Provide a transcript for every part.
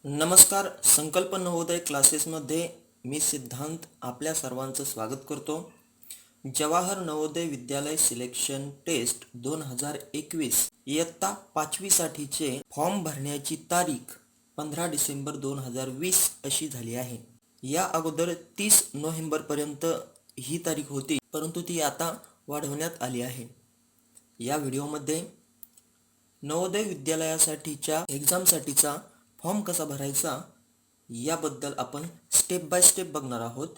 नमस्कार. संकल्प नवोदय क्लासेसमध्ये मी सिद्धांत आपल्या सर्वांचं स्वागत करतो. जवाहर नवोदय विद्यालय सिलेक्शन टेस्ट 2021 इयत्ता 5वी साठीचे फॉर्म भरण्याची तारीख 15 डिसेंबर 2020 अशी झाली आहे. या अगोदर 30 नोव्हेंबरपर्यंत ही तारीख होती, परंतु ती आता वाढवण्यात आली आहे. या व्हिडिओमध्ये नवोदय विद्यालयासाठीच्या एक्झामसाठीचा फॉर्म कसा भरायचा याबद्दल आपण स्टेप बाय स्टेप बघणार आहोत.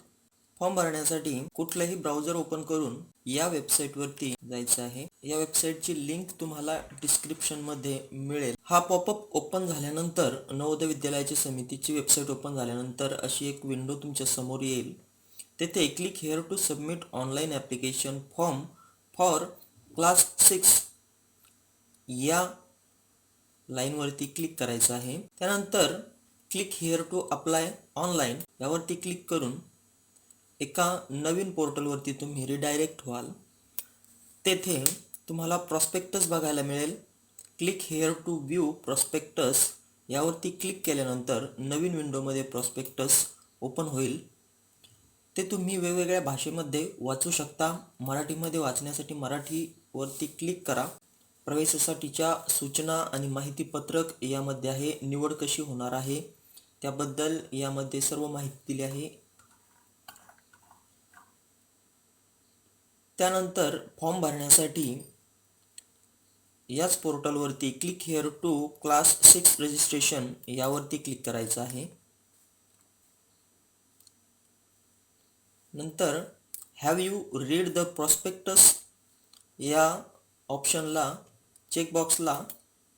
फॉर्म भरण्यासाठी कुठलंही ब्राउझर ओपन करून या वेबसाईटवरती जायचं आहे. या वेबसाईटची लिंक तुम्हाला डिस्क्रिप्शनमध्ये मिळेल. हा पॉपअप ओपन झाल्यानंतर नवोदय विद्यालयाची समितीची वेबसाईट ओपन झाल्यानंतर अशी एक विंडो तुमच्या समोर येईल. तेथे click here to submit online application form for class 6 या लाईनवरती क्लिक करायचं आहे. त्यानंतर click here to apply online यावरती क्लिक करून एका नवीन पोर्टलवरती तुम्ही रिडायरेक्ट व्हाल. तेथे तुम्हाला प्रॉस्पेक्टस बघायला मिळेल. Click here to view prospectus यावरती क्लिक केल्यानंतर नवीन विंडोमध्ये प्रॉस्पेक्टस ओपन होईल. ते तुम्ही वेगवेगळ्या भाषेमध्ये वाचू शकता. मराठीमध्ये वाचण्यासाठी मराठीवरती क्लिक करा. प्रवेशासाठीच्या सूचना आणि माहितीपत्रक यामध्ये आहे. निवड कशी होणार आहे त्याबद्दल यामध्ये सर्व माहिती दिली आहे. त्यानंतर फॉर्म भरण्यासाठी याच पोर्टलवरती click here to class 6 registration यावरती क्लिक करायचं आहे. नंतर have you read the prospectus या ऑप्शनला चेकबॉक्सला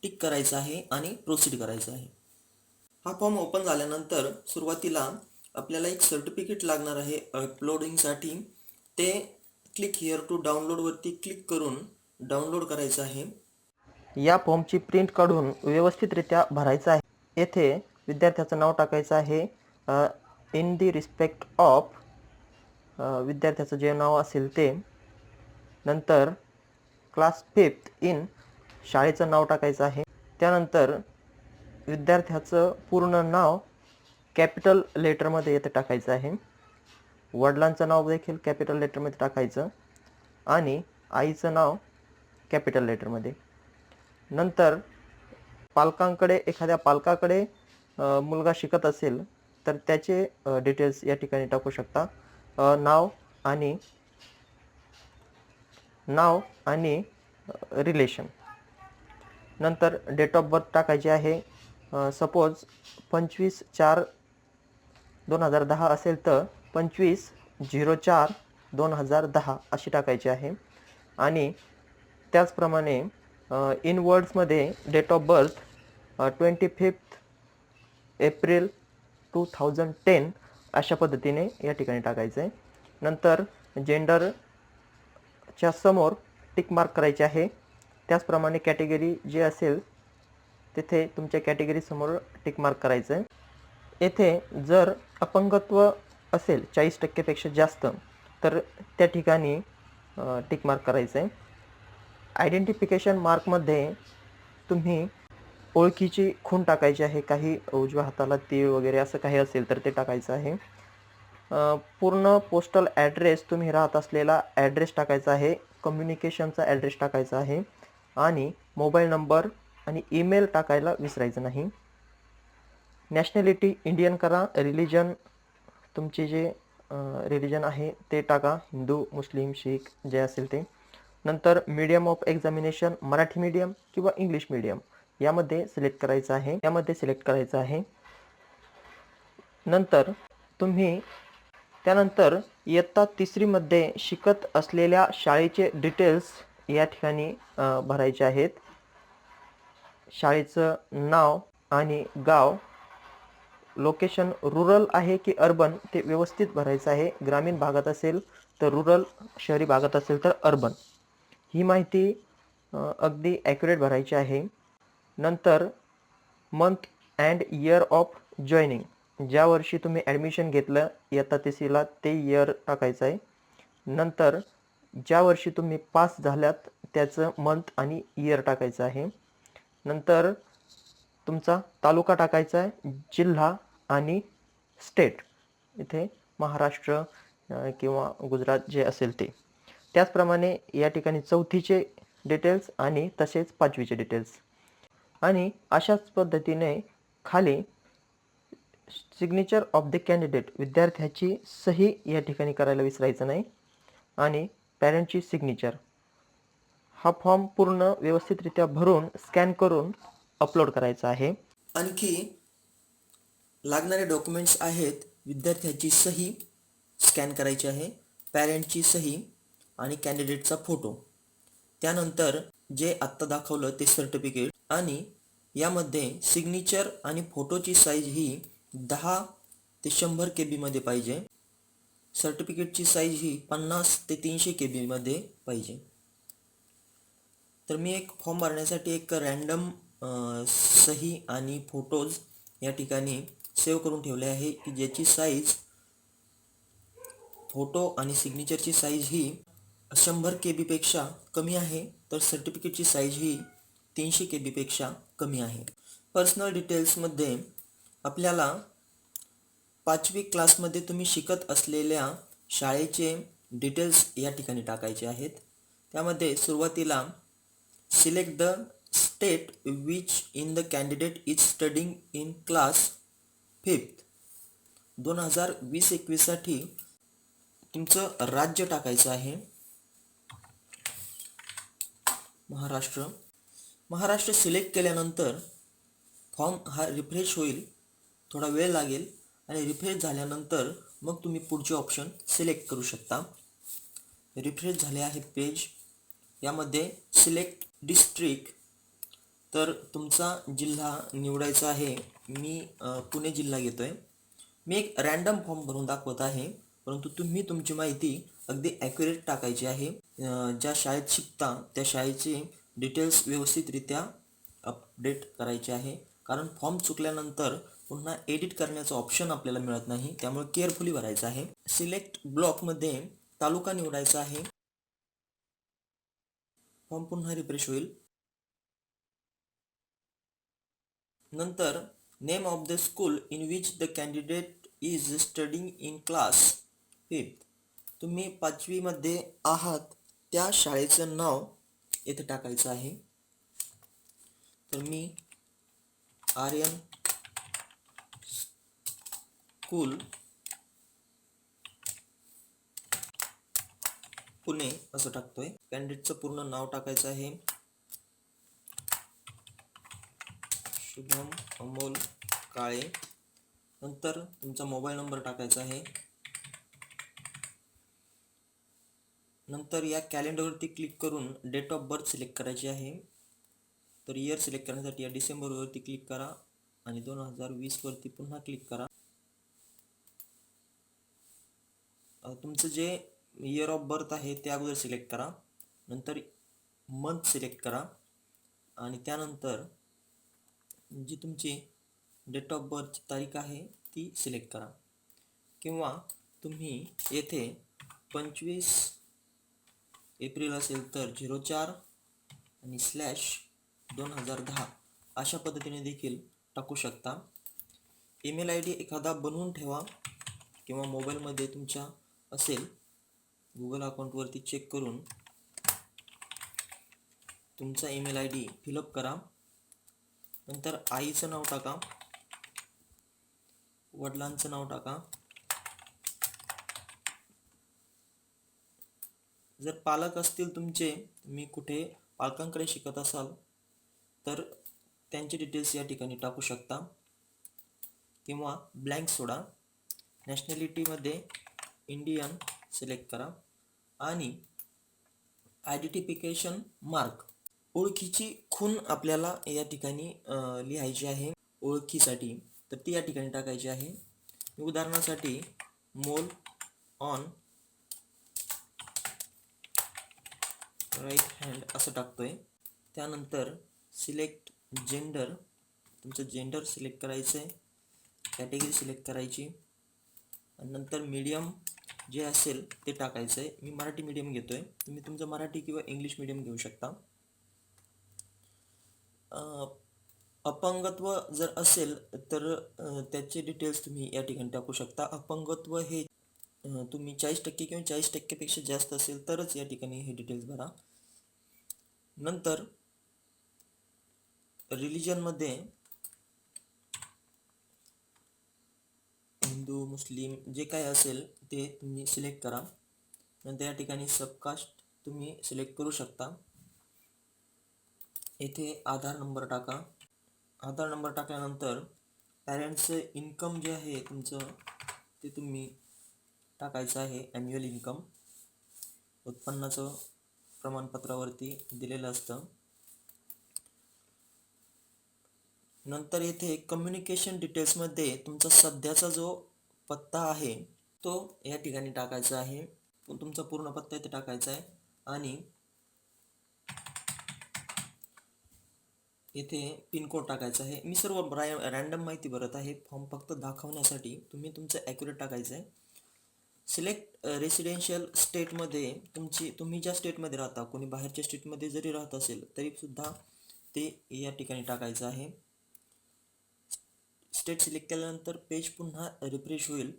टिक करायचं आहे आणि प्रोसीड करायचं आहे. हा फॉर्म ओपन झाल्यानंतर सुरुवातीला आपल्याला एक सर्टिफिकेट लागणार आहे अपलोडिंगसाठी. ते क्लिक हिअर टू डाउनलोडवरती क्लिक करून डाउनलोड करायचं आहे. या फॉर्मची प्रिंट काढून व्यवस्थितरित्या भरायचं आहे. येथे विद्यार्थ्याचं नाव टाकायचं आहे. इन दी रिस्पेक्ट ऑफ विद्यार्थ्याचं जे नाव असेल ते. नंतर क्लास 5 इन शाळेचं नाव टाकायचं आहे. त्यानंतर विद्यार्थ्याचं पूर्ण नाव कॅपिटल लेटरमध्ये येथे टाकायचं आहे. वडिलांचं नाव देखील कॅपिटल लेटरमध्ये टाकायचं आणि आईचं नाव कॅपिटल लेटरमध्ये. नंतर एखाद्या पालकाकडे मुलगा शिकत असेल तर त्याचे डिटेल्स या ठिकाणी टाकू शकता. नाव आणि रिलेशन. नंतर डेट ऑफ बर्थ टाकायची आहे. सपोज 25/4/2010 असेल तर 25/04/2010 अशी टाकायची आहे. आणि त्याचप्रमाणे इन वर्ड्समध्ये डेट ऑफ बर्थ 25 एप्रिल 2010 अशा पद्धतीने या ठिकाणी टाकायचं आहे. नंतर जेंडरच्या समोर टिक मार्क करायचे आहे. त्याचप्रमाणे कॅटेगरी जे असेल तिथे तुमच्या कॅटेगरी समोर टिक मार्क करायचं आहे. येथे जर अपंगत्व असेल 40% पेक्षा जास्त तर त्या ठिकाणी टिक मार्क करायचं आहे. आयडेंटिफिकेशन मार्कमध्ये तुम्ही ओळखीची खूण टाकायची आहे. काही उजव्या हाताला तीळ वगैरे असं काही असेल तर ते टाकायचं आहे. पूर्ण पोस्टल ॲड्रेस तुम्ही राहत असलेला ॲड्रेस टाकायचा आहे. कम्युनिकेशनचा ॲड्रेस टाकायचा आहे आणि मोबाईल नंबर आणि ईमेल टाकायला विसरायचं नाही. नॅशनॅलिटी इंडियन करा. रिलिजन तुमचे जे रिलिजन आहे ते टाका. हिंदू, मुस्लिम, शीख जे असेल ते. नंतर medium of examination Marathi medium किंवा इंग्लिश मीडियम यामध्ये सिलेक्ट करायचं आहे. नंतर तुम्ही त्यानंतर इयत्ता 3मध्ये शिकत असलेल्या शाळेचे डिटेल्स या ठिकाणी भरायचे आहेत. शाळेचं नाव आणि गाव, लोकेशन रुरल आहे की अर्बन ते व्यवस्थित भरायचं आहे. ग्रामीण भागात असेल तर रुरल, शहरी भागात असेल तर अर्बन. ही माहिती अगदी ॲक्युरेट भरायची आहे. नंतर month and year of joining, ज्या वर्षी तुम्ही ॲडमिशन घेतलं इयत्ता 3ला ते इयर टाकायचं आहे. नंतर ज्या वर्षी तुम्ही पास झाल्यात त्याचं मंथ आणि इयर टाकायचं आहे. नंतर तुमचा तालुका टाकायचा आहे, जिल्हा आणि स्टेट, इथे महाराष्ट्र किंवा गुजरात जे असेल ते. त्याचप्रमाणे या ठिकाणी चौथीचे डिटेल्स आणि तसेच पाचवीचे डिटेल्स. आणि अशाच पद्धतीने खाली सिग्नेचर ऑफ द कॅन्डिडेट, विद्यार्थ्याची सही या ठिकाणी करायला विसरायचं नाही. आणि पॅरेंटची सिग्नेचर. हा फॉर्म पूर्ण व्यवस्थितरित्या भरून स्कॅन करून अपलोड करायचा आहे. आणखी लागणारे डॉक्युमेंट्स आहेत, विद्यार्थ्याची सही स्कॅन करायची आहे, पॅरेंटची सही आणि कॅन्डिडेटचा फोटो. त्यानंतर जे आत्ता दाखवलं ते सर्टिफिकेट. आणि यामध्ये सिग्नेचर आणि फोटोची साईज ही 10 ते 100 KB मध्ये पाहिजे. सर्टिफिकेटची साईज ही 50 ते 300 KB मध्ये पाहिजे. तर मी एक फॉर्म भरण्यासाठी एक रॅन्डम सही आणि फोटोज या ठिकाणी सेव्ह करून ठेवले आहे, की ज्याची साईज, फोटो आणि सिग्नेचरची साईज ही 100 KB पेक्षा कमी आहे, तर सर्टिफिकेटची साईज ही 300 KB पेक्षा कमी आहे. पर्सनल डिटेल्समध्ये आपल्याला 5वी क्लासमध्ये तुम्ही शिकत असलेल्या शाळेचे डिटेल्स या ठिकाणी टाकायचे आहेत. त्यामध्ये सुरुवातीला select the state which in the candidate is studying in class 5th. 2020-21 साठी तुमचं राज्य टाकायचं आहे, महाराष्ट्र. महाराष्ट्र सिलेक्ट केल्यानंतर फॉर्म हा रिफ्रेश होईल, थोडा वेळ लागेल, आणि रिफ्रेश झाल्यानंतर मग तुम्ही पुढचे ऑप्शन सिलेक्ट करू शकता. रिफ्रेश झाले आहे पेज. यामध्ये सिलेक्ट डिस्ट्रिक्ट, तर तुमचा जिल्हा निवडायचा आहे. मी पुणे जिल्हा घेतोय. मी एक रॅन्डम फॉर्म भरून दाखवत आहे, परंतु तुम्ही तुमची माहिती अगदी ॲक्युरेट टाकायची आहे. ज्या शाळेत शिकता त्या शाळेचे डिटेल्स व्यवस्थितरित्या अपडेट करायचे आहे, कारण फॉर्म चुकल्यानंतर पुन्हा एडिट करण्याचा ऑप्शन आपल्याला मिळत नाही, त्यामुळे केअरफुली भरायचं आहे. सिलेक्ट ब्लॉकमध्ये तालुका निवडायचा आहे. फॉर्म पुन्हा रिफ्रेश होईल. नंतर name of the school in which the candidate is studying in class 5th. तुम्ही 5वी मध्ये आहात त्या शाळेचं नाव येथे टाकायचं आहे. तर मी आर्यन स्कूल पुणे असं टाकतोय. कॅन्डिडेटचं पूर्ण नाव टाकायचं आहे, शुभम अमोल काळे. नंतर तुमचा मोबाईल नंबर टाकायचा आहे. नंतर या कॅलेंडरवरती क्लिक करून डेट ऑफ बर्थ सिलेक्ट करायची आहे. तर इयर सिलेक्ट करण्यासाठी या डिसेंबरवरती क्लिक करा आणि 2020 वरती पुन्हा क्लिक करा. तुमचं जे इयर ऑफ बर्थ आहे ते अगोदर सिलेक्ट करा. नंतर मंथ सिलेक्ट करा आणि त्यानंतर जी तुमची डेट ऑफ बर्थची तारीख आहे ती सिलेक्ट करा. किंवा तुम्ही येथे 25 एप्रिल असेल तर 04 आणि /2010 अशा पद्धतीने देखील टाकू शकता. ईमेल ID एखादा बनवून ठेवा किंवा मोबाईलमध्ये तुमच्या असेल, गुगल अकाउंटवरती चेक करून तुमचा ईमेल ID फिलअप करा. नंतर आईचं नाव टाका, वडिलांचं नाव टाका. जर पालक असतील तुमचे, तुम्ही कुठे पालकांकडे शिकत असाल तर त्यांचे डिटेल्स या ठिकाणी टाकू शकता किंवा ब्लँक सोडा. नॅशनॅलिटीमध्ये इंडियन सिलेक्ट करा आणि आयडेंटिफिकेशन मार्क, ओळखीची खूण आपल्याला या ठिकाणी लिहायची आहे ओळखीसाठी, तर ती या ठिकाणी टाकायची आहे. उदाहरणासाठी मोल ऑन राईट हँड असं टाकतोय. त्यानंतर सिलेक्ट जेंडर, तुमचं जेंडर सिलेक्ट करायचं आहे, कॅटेगरी सिलेक्ट करायची आणि नंतर मीडियम जे असेल ते टाकायचं आहे. मी मराठी मीडियम घेतोय, तुम्ही तुमचं मराठी किंवा इंग्लिश मीडियम घेऊ शकता. अपंगत्व जर असेल तर त्याचे डिटेल्स तुम्ही या ठिकाणी टाकू शकता. अपंगत्व हे तुम्ही 40% किंवा 40%पेक्षा जास्त असेल तरच या ठिकाणी हे डिटेल्स भरा. नंतर रिलिजनमध्ये हिंदू मुस्लिम जे काय असेल ते तुम्ही सिलेक्ट करा. नंतर या ठिकाणी सबकास्ट तुम्ही सिलेक्ट करू शकता. येथे आधार नंबर टाका. आधार नंबर टाकल्यानंतर पॅरेंट्सचं इन्कम जे आहे तुमचं ते तुम्ही टाकायचं आहे. ॲन्युअल इन्कम उत्पन्नाचं प्रमाणपत्रावरती दिलेलं असतं. नंतर येथे कम्युनिकेशन डिटेल्समध्ये तुमचा सध्याचा जो पत्ता आहे तो या ठिकाणी टाकायचा आहे. तुमचा पूर्ण पत्ता इथे टाकायचा आहे आणि येथे पिनकोड टाकायचा आहे. मी सर्व रॅन्डम माहिती भरत आहे फॉर्म फक्त दाखवण्यासाठी. तुम्ही तुमचं ॲक्युरेट टाकायचं आहे. सिलेक्ट रेसिडेन्शियल स्टेटमध्ये तुम्ही ज्या स्टेटमध्ये राहता, कोणी बाहेरच्या स्टेटमध्ये जरी राहत असेल तरीसुद्धा ते या ठिकाणी टाकायचं आहे. स्टेट सिलेक्ट केल्यानंतर पेज पुन्हा रिफ्रेश होईल.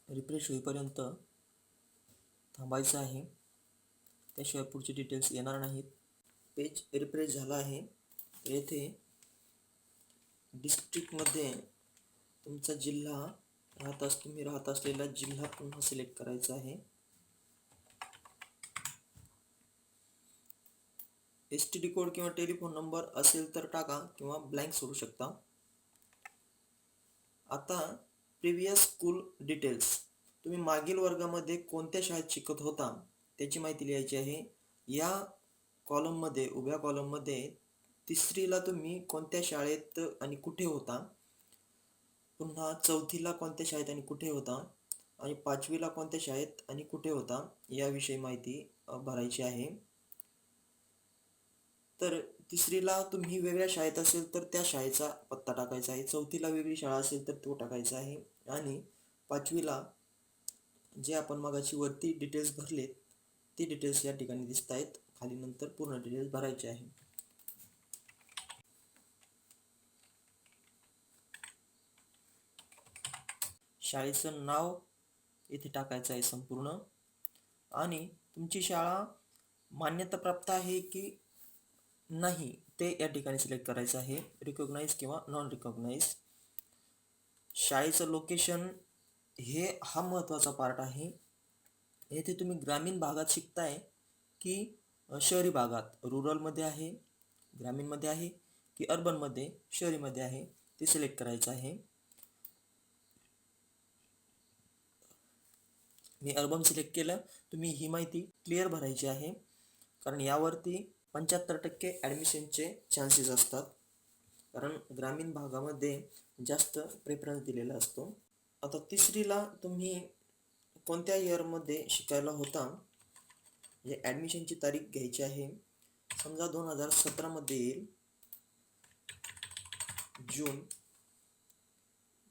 रिफ्रेश होईपर्यंत थांबायचं आहे, त्याशिवाय पुढचे डिटेल्स येणार नाहीत. पेज रिफ्रेश झाला आहे. येथे डिस्ट्रिक्टमध्ये तुमचा जिल्हा तुम्ही राहत असलेला जिल्हा पुन्हा सिलेक्ट करायचा आहे. STD कोड किंवा टेलिफोन नंबर असेल तर टाका किंवा ब्लँक सोडू शकता. आता प्रिव्हियस स्कूल डिटेल्स, तुम्ही मागील वर्गामध्ये कोणत्या शाळेत शिकत होता त्याची माहिती लिहायची आहे. या कॉलममध्ये, उभ्या कॉलममध्ये 3रीला तुम्ही कोणत्या शाळेत आणि कुठे होता, पुन्हा 4थीला कोणत्या शाळेत आणि कुठे होता, आणि 5वीला कोणत्या शाळेत आणि कुठे होता याविषयी माहिती भरायची आहे. तर 3रीला तुम्ही वेगळ्या शाळेत असेल तर त्या शाळेचा पत्ता टाकायचा आहे. 4थीला वेगळी शाळा असेल तर तो टाकायचा आहे. आणि 5वीला जे आपण मगाशी वरती डिटेल्स भरलेत ते डिटेल्स या ठिकाणी दिसत आहेत. खाली नंतर पूर्ण डिटेल्स भरायचे आहे. शाळेचं नाव इथे टाकायचं आहे संपूर्ण, आणि तुमची शाळा मान्यताप्राप्त आहे की नाही ते या ठिकाणी सिलेक्ट करायचं आहे. रिकॉग्नाइज किंवा नॉन रिकॉग्नाइज. शाळेचं लोकेशन हा महत्त्वाचा पार्ट आहे. येथे तुम्ही ग्रामीण भागात शिकताय की शहरी भागात, रुरलमध्ये आहे, ग्रामीणमध्ये आहे की अर्बनमध्ये, शहरीमध्ये आहे ते सिलेक्ट करायचं आहे. मी अर्बन सिलेक्ट केलं. तुम्ही ही माहिती क्लिअर भरायची आहे, कारण यावरती 75% ॲडमिशनचे चान्सेस असतात, कारण ग्रामीण भागामध्ये जास्त प्रेफरन्स दिलेला असतो. आता 3रीला तुम्ही कोणत्या इयरमध्ये शिकायला होता म्हणजे ॲडमिशनची तारीख घ्यायची आहे. समजा 2017मध्ये येईल जून.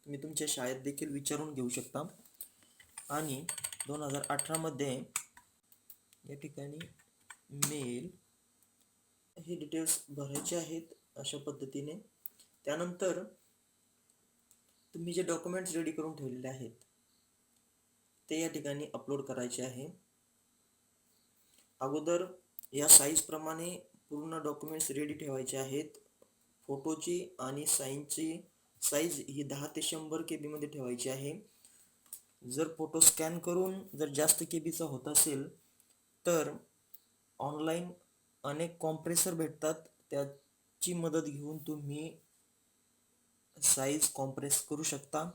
तुम्ही तुमच्या शाळेत देखील विचारून घेऊ शकता. आणि 2018मध्ये या ठिकाणी मेल, हे डिटेल्स भरायचे आहेत अशा पद्धतीने. त्यानंतर तुम्ही जे डॉक्युमेंट्स रेडी करून ठेवलेले आहेत ते या ठिकाणी अपलोड करायचे आहे. अगोदर या साईजप्रमाणे पूर्ण डॉक्युमेंट्स रेडी ठेवायचे आहेत. फोटोची आणि साईनची साईज ही 10 ते 100 KB मध्ये ठेवायची आहे. जर फोटो स्कॅन करून जर जास्त KBचा होत असेल तर ऑनलाईन अनेक कॉम्प्रेसर भेटतात, त्याची मदत घेऊन तुम्ही साईज कॉम्प्रेस करू शकता.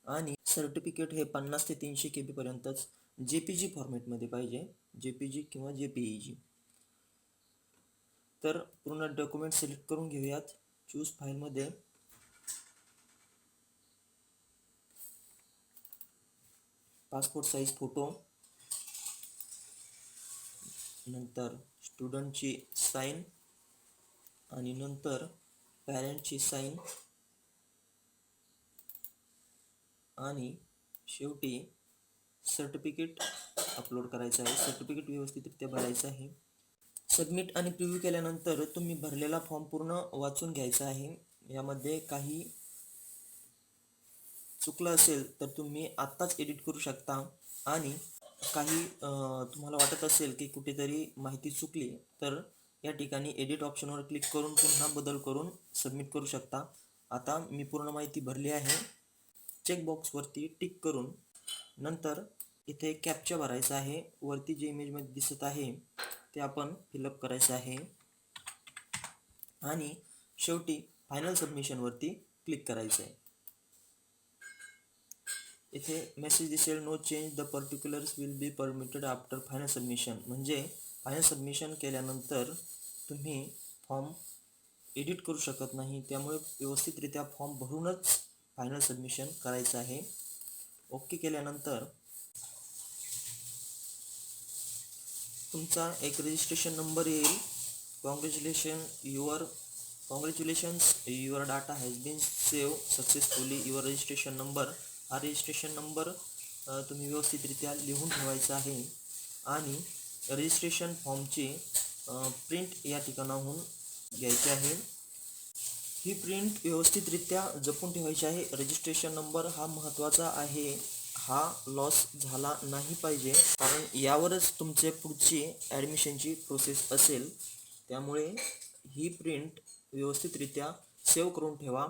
आणि सर्टिफिकेट हे 50 ते 300 KB पर्यंतच JPG फॉर्मॅटमध्ये पाहिजे, JPG किंवा JPEG. तर पूर्ण डॉक्युमेंट सिलेक्ट करून घेऊयात. चूज फाईलमध्ये पासपोर्ट साईज फोटो, नंतर स्टुडंटची साईन, आणि नंतर पॅरेंटची साईन, आणि शेवटी सर्टिफिकेट अपलोड करायचं आहे. सर्टिफिकेट व्यवस्थितरित्या भरायचं आहे. सबमिट आणि प्रिव्ह्यू केल्यानंतर तुम्ही भरलेला फॉर्म पूर्ण वाचून घ्यायचा आहे. यामध्ये काही चुकलं असेल तर तुम्ही आत्ताच एडिट करू शकता आणि काही तुम्हाला वाटत असेल की कुठेतरी माहिती चुकली तर या ठिकाणी एडिट ऑप्शनवर क्लिक करून पुन्हा बदल करून सबमिट करू शकता. आता मी पूर्ण माहिती भरली आहे. चेकबॉक्सवरती टिक करून नंतर इथे कॅप्चा भरायचा आहे. वरती जे इमेजमध्ये दिसत आहे ते आपण फिलअप करायचं आहे आणि शेवटी फायनल सबमिशनवरती क्लिक करायचं आहे. इथे मेसेज दिसेल, no change the particulars will be permitted after final submission. म्हणजे फायनल सबमिशन केल्यानंतर तुम्ही फॉर्म एडिट करू शकत नाही, त्यामुळे व्यवस्थितरित्या फॉर्म भरूनच फायनल सबमिशन करायचं आहे. ओके केल्यानंतर तुमचा एक रजिस्ट्रेशन नंबर येईल. Congratulations your data has been save successfully. Your registration number, हा रजिस्ट्रेशन नंबर तुम्ही व्यवस्थितरित्या लिहून ठेवायचा आहे आणि रजिस्ट्रेशन फॉर्मची प्रिंट या ठिकाणाहून घ्यायची आहे. ही प्रिंट व्यवस्थितरित्या जपून ठेवायची आहे. रजिस्ट्रेशन नंबर हा महत्त्वाचा आहे, हा लॉस झाला नाही पाहिजे, कारण यावरच तुमचे पुढची ॲडमिशनची प्रोसेस असेल. त्यामुळे ही प्रिंट व्यवस्थितरित्या सेव्ह करून ठेवा.